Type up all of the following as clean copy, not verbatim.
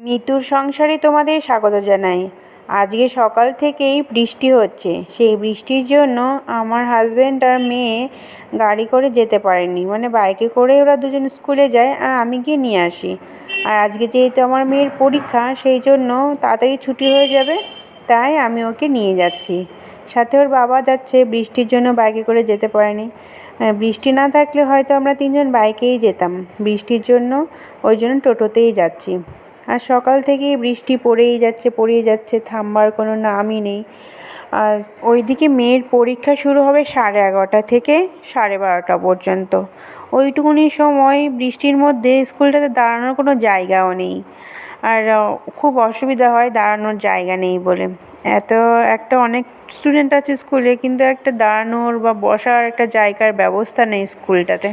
মিতুর সংসারে তোমাদের স্বাগত জানাই। আজকে সকাল থেকেই বৃষ্টি হচ্ছে। সেই বৃষ্টির জন্য আমার হাজব্যান্ড আর মেয়ে গাড়ি করে যেতে পারেনি, মানে বাইকে করে ওরা দুজন স্কুলে যায় আর আমি গিয়ে নিয়ে আসি। আর আজকে যেহেতু আমার মেয়ের পরীক্ষা, সেই জন্য তাড়াতাড়ি ছুটি হয়ে যাবে, তাই আমি ওকে নিয়ে যাচ্ছি। সাথে ওর বাবা যাচ্ছে, বৃষ্টির জন্য বাইকে করে যেতে পারেনি। বৃষ্টি না থাকলে হয়তো আমরা তিনজন বাইকেই যেতাম, বৃষ্টির জন্য ওই জন্য টোটোতেই যাচ্ছি। আর সকাল থেকেই বৃষ্টি পড়েই যাচ্ছে, থামবার কোনো নামই নেই। আর ওইদিকে মেয়ের পরীক্ষা শুরু হবে 11:30 থেকে 12:30 পর্যন্ত। ওইটুকুনি সময় বৃষ্টির মধ্যে স্কুলটাতে দাঁড়ানোর কোনো জায়গাও নেই। আর খুব অসুবিধা হয় দাঁড়ানোর জায়গা নেই বলে। অনেক স্টুডেন্ট আছে স্কুলে, কিন্তু একটা দাঁড়ানোর বা বসার একটা জায়গার ব্যবস্থা নেই স্কুলটাতে।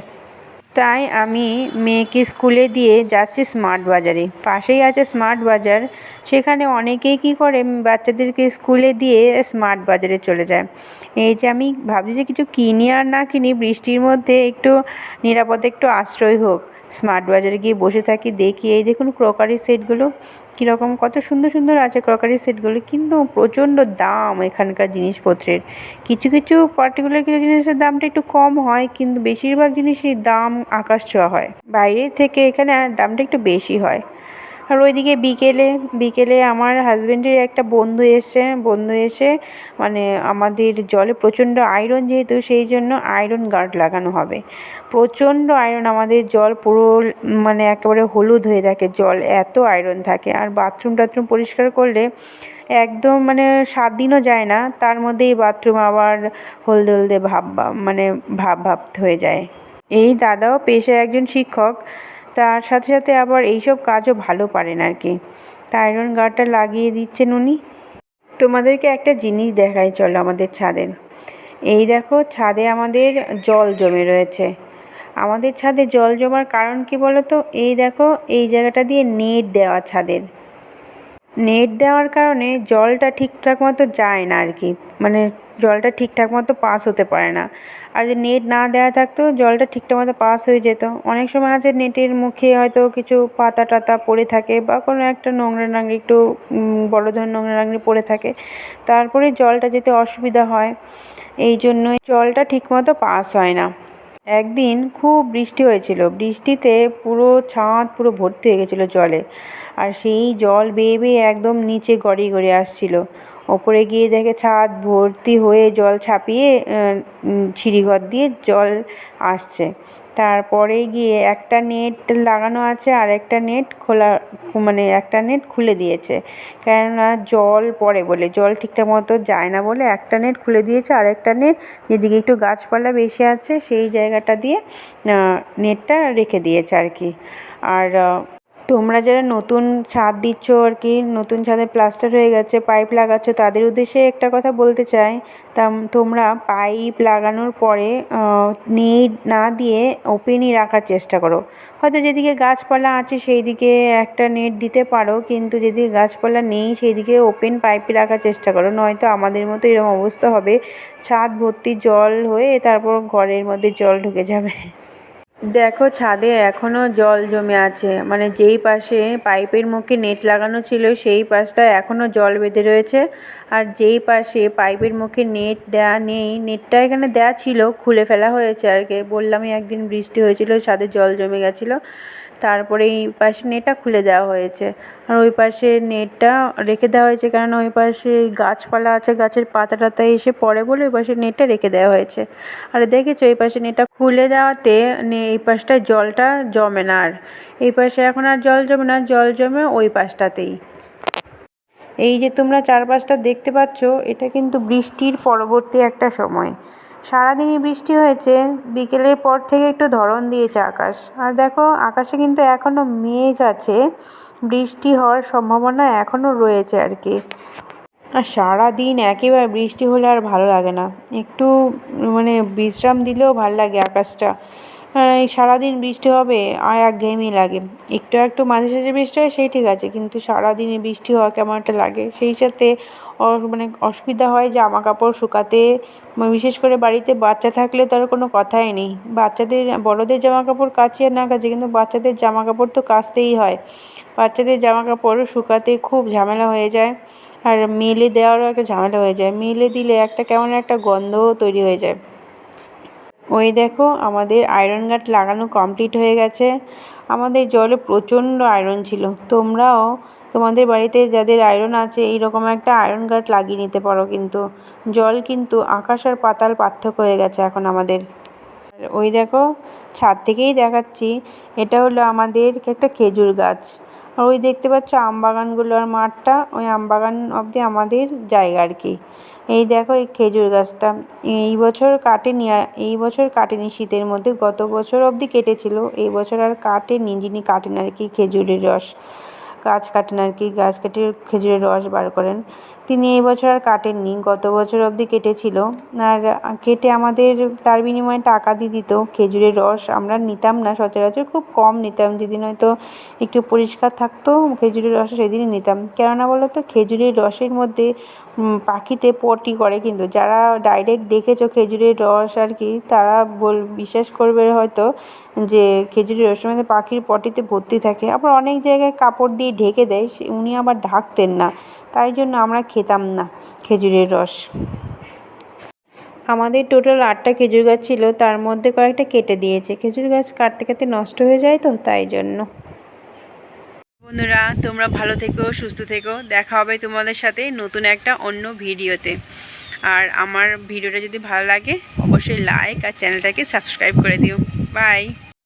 তাই আমি মেয়েকে স্কুলে দিয়ে যাচ্ছি স্মার্ট বাজারে। পাশেই আছে স্মার্ট বাজার, সেখানে অনেকেই কী করে বাচ্চাদেরকে স্কুলে দিয়ে স্মার্ট বাজারে চলে যায়। এই যে আমি ভাবছি যে কিছু কিনি আর না কিনি, বৃষ্টির মধ্যে একটু নিরাপদে একটু আশ্রয় হোক, স্মার্ট বাজারে গিয়ে বসে থাকি, দেখি এই দেখুন ক্রকারি সেটগুলো কীরকম, কত সুন্দর সুন্দর আছে ক্রকারি সেটগুলো, কিন্তু প্রচণ্ড দাম এখানকার জিনিসপত্রের। কিছু কিছু পার্টিকুলার কিছু জিনিসের দামটা একটু কম হয়, কিন্তু বেশিরভাগ জিনিসেরই দাম আকাশ ছোঁয়া হয়। বাইরের থেকে এখানে দামটা একটু বেশি হয়। আর ওইদিকে বিকেলে আমার হাজব্যান্ডের একটা বন্ধু এসে মানে আমাদের জলে প্রচণ্ড আয়রন, যেহেতু সেই জন্য আয়রন গার্ড লাগানো হবে। প্রচণ্ড আয়রন, আমাদের জল পুরো মানে একেবারে হলুদ হয়ে থাকে জল, এত আয়রন থাকে। আর বাথরুম টাথরুম পরিষ্কার করলে একদম মানে 7 দিনও যায় না, তার মধ্যেই বাথরুম আবার হলদে হলদে ভাব হয়ে যায়। এই দাদাও পেশায় একজন শিক্ষক, তার সাথে সাথে আবার এইসব কাজও ভালো পারেন আর কি। তা আয়রন গার্ডটা লাগিয়ে দিচ্ছেন উনি। তোমাদেরকে একটা জিনিস দেখাই চলো আমাদের ছাদের। এই দেখো, ছাদে আমাদের জল জমে রয়েছে। আমাদের ছাদে জল জমার কারণ কি বলো তো? এই দেখো, এই জায়গাটা দিয়ে নেট দেওয়া ছাদের। নেট দেওয়ার কারণে জলটা ঠিকঠাক মতো যায় না আর কি, মানে জলটা ঠিকঠাক মতো পাস হতে পারে না। আর যদি নেট না দেওয়া থাকতো, জলটা ঠিকঠাক মতো পাস হয়ে যেত। অনেক সময় আছে নেটের মুখে হয়তো কিছু পাতা টাতা পড়ে থাকে, বা কোনো একটা নোংরা নাংড়ি, একটু বড় ধরনের নোংরা নাংড়ি পড়ে থাকে, তারপরে জলটা যেতে অসুবিধা হয়। এই জন্যই জলটা ঠিকমতো পাস হয় না। একদিন খুব বৃষ্টি হয়েছিল, বৃষ্টিতে পুরো ছাদ পুরো ভর্তি হয়ে গেছিলো জলে। আর সেই জল বেয়ে বেয়ে একদম নিচে গড়িয়ে গড়িয়ে আসছিল। ওপরে গিয়ে দেখে ছাদ ভর্তি হয়ে জল ছাপিয়ে সিঁড়িঘর দিয়ে জল আসছে। তারপরে গিয়ে একটা নেট লাগানো আছে, আর একটা নেট খোলা, মানে একটা নেট খুলে দিয়েছে, কেননা জল পড়ে বলে, জল ঠিকঠাক মতো যায় না বলে একটা নেট খুলে দিয়েছে। আর একটা নেট যেদিকে একটু গাছপালা বেশি আছে সেই জায়গাটা দিয়ে নেটটা রেখে দিয়েছে আর কি। আর তোমরা যারা নতুন ছাদ দিচ্ছ আর কি, নতুন ছাদে প্লাস্টার হয়ে গেছে, পাইপ লাগাচ্ছ, তাদের উদ্দেশ্যে একটা কথা বলতে চাই। তোমরা পাইপ লাগানোর পরে নেট না দিয়ে ওপেনই রাখার চেষ্টা করো। হয়তো যেদিকে গাছপালা আছে সেই দিকে একটা নেট দিতে পারো, কিন্তু যেদিকে গাছপালা নেই সেই দিকে ওপেন পাইপে রাখার চেষ্টা করো, নয়তো আমাদের মতো এরকম অবস্থা হবে, ছাদ ভর্তি জল হয়ে তারপর ঘরের মধ্যে জল ঢুকে যাবে। দেখো, ছাদে এখনও জল জমে আছে, মানে যেই পাশে পাইপের মুখে নেট লাগানো ছিল সেই পাশটা এখনও জল বেঁধে রয়েছে। আর যেই পাশে পাইপের মুখে নেট দেওয়া নেই, নেটটা এখানে দেওয়া ছিল, খুলে ফেলা হয়েছে আর কি। বললামই একদিন বৃষ্টি হয়েছিল, ছাদে জল জমে গেছিলো, তারপরে এই পাশে নেটটা খুলে দেওয়া হয়েছে। আর ওই পাশে নেটটা রেখে দেওয়া হয়েছে, কারণ ওই পাশে গাছপালা আছে, গাছের পাতা টাতা এসে পড়ে বলে ওই পাশে নেটটা রেখে দেওয়া হয়েছে। আর দেখেছো এই পাশে নেটটা খুলে দেওয়াতে এই পাশটায় জলটা জমে না, আর এই পাশে এখন আর জল জমে না, জল জমে ওই পাশটাতেই। এই যে তোমরা চারপাশটা দেখতে পাচ্ছ, এটা কিন্তু বৃষ্টির পরবর্তী একটা সময়। সারাদিনই বৃষ্টি হয়েছে, বিকেলের পর থেকে একটু ধরন দিয়েছে আকাশ। আর দেখো, আকাশে কিন্তু এখনও মেঘ আছে, বৃষ্টি হওয়ার সম্ভাবনা এখনও রয়েছে আর কি। আর সারাদিন একেবারে বৃষ্টি হলে আর ভালো লাগে না, একটু মানে বিশ্রাম দিলেও ভালো লাগে আকাশটা। এই সারাদিন বৃষ্টি হবে আর একঘেয়েমি লাগে। একটু একটু মাঝে সাঝে বৃষ্টি হয় সেই ঠিক আছে, কিন্তু সারাদিনই বৃষ্টি হওয়া কেমন একটা লাগে। সেই সাথে মানে অসুবিধা হয় জামা কাপড় শুকাতে, বিশেষ করে বাড়িতে বাচ্চা থাকলে তো আর কোনো কথাই নেই। বাচ্চাদের বড়দের জামা কাপড় কাচি আর না কাচি, কিন্তু বাচ্চাদের জামা কাপড় তো কাচতেই হয়। বাচ্চাদের জামা কাপড় শুকাতে খুব ঝামেলা হয়ে যায়, আর মেলে দেওয়ারও একটা ঝামেলা হয়ে যায়। মেলে দিলে একটা কেমন একটা গন্ধও তৈরি হয়ে যায়। ওই দেখো আমাদের আয়রন গার্ড লাগানো কমপ্লিট হয়ে গেছে। আমাদের জলে প্রচণ্ড আয়রন ছিল। তোমরাও তোমাদের বাড়িতে যাদের আয়রন আছে এইরকম একটা আয়রন গার্ড লাগিয়ে নিতে পারো। কিন্তু জল কিন্তু আকাশ আর পাতাল পার্থক্য হয়ে গেছে এখন আমাদের। ওই দেখো ছাদ থেকেই দেখাচ্ছি, এটা হলো আমাদের একটা খেজুর গাছ। আর ওই দেখতে পাচ্ছ আম বাগানগুলো আর মাঠটা, ওই আম বাগান অবধি আমাদের জায়গা আর কি। এই দেখো এই খেজুর গাছটা এই বছর কাটেনি, আর এই বছর কাটেনি শীতের মধ্যে, গত বছর অবধি কেটেছিল, এই বছর আর কাটেনি। যিনি কাটেন আর কি খেজুরের রস, গাছ কাটেন আর কি, গাছ কেটে খেজুরের রস বার করেন, তিনি এই বছর আর কাটেননি, গত বছর অবধি কেটেছিল। আর কেটে আমাদের তার বিনিময়ে টাকা দিয়ে দিত। খেজুরের রস আমরা নিতাম না সচরাচর, খুব কম নিতাম, যেদিন হয়তো একটু পরিষ্কার থাকতো খেজুরের রস সেদিনই নিতাম। কেননা বলো তো, খেজুরের রসের মধ্যে পাখিতে পটি করে, কিন্তু যারা ডাইরেক্ট দেখেছো খেজুরের রস আর কি তারা বিশ্বাস করবে হয়তো যে খেজুরের রসের মধ্যে পাখির পটিতে ভর্তি থাকে। আবার অনেক জায়গায় কাপড় দিয়ে ঢেকে দেয়, উনি আবার ঢাকতেন না, তাই জন্য আমরা খেতাম না খেজুরের রস। আমাদের টোটাল 8টা খেজুর গাছ ছিল, তার মধ্যে কয়েকটা কেটে দিয়েছে। খেজুর গাছ কাটতে কাটতে নষ্ট হয়ে যায় তো, তাই জন্য। বন্ধুরা তোমরা ভালো থেকো, সুস্থ থেকো, দেখা হবে তোমাদের সাথে নতুন একটা অন্য ভিডিওতে। আর আমার ভিডিওটা যদি ভালো লাগে অবশ্যই লাইক আর চ্যানেলটাকে সাবস্ক্রাইব করে দিও। বাই।